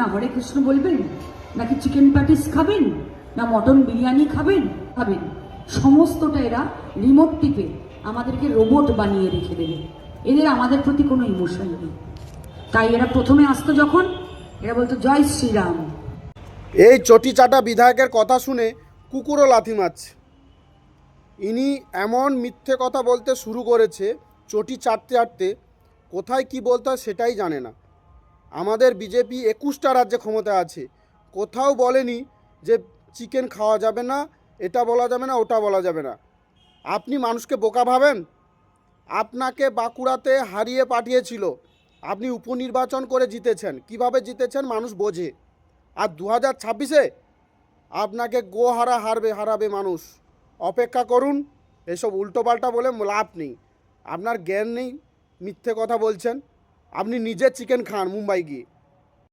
না হরে কৃষ্ণ বলবেন, নাকি চিকেন প্যাটিস খাবেন, না মটন বিরিয়ানি খাবেন, সমস্তটা এরা রিমোট টিপে আমাদেরকে রোবট বানিয়ে রেখে দেবে। এদের আমাদের প্রতি কোনো ইমোশন নেই। তাই এরা প্রথমে আসতো যখন, এরা বলতো জয় শ্রীরাম। এই চটি চাটা বিধায়কের কথা শুনে কুকুরও লাথি মারছে। ইনি এমন মিথ্যে কথা বলতে শুরু করেছে, চটি চাটতে চাটতে কোথায় কি বলতে হয় সেটাই জানে না। আমাদের বিজেপি 21টা রাজ্যে ক্ষমতা আছে, কোথাও বলেনি যে চিকেন খাওয়া যাবে না, এটা বলা যাবে না, ওটা বলা যাবে না। আপনি মানুষকে বোকা ভাবেন? আপনাকে বাঁকুড়াতে হারিয়ে পাঠিয়েছিল, আপনি উপনির্বাচন করে জিতেছেন। কিভাবে জিতেছেন মানুষ বোঝে। আর 2026-এ আপনাকে হারাবে মানুষ। অপেক্ষা করুন। এসব উল্টোপাল্টা বলে লাভ নেই। আপনার জ্ঞান নেই, মিথ্যে কথা বলছেন। আপনি নিজে চিকেন খান মুম্বাই গিয়ে।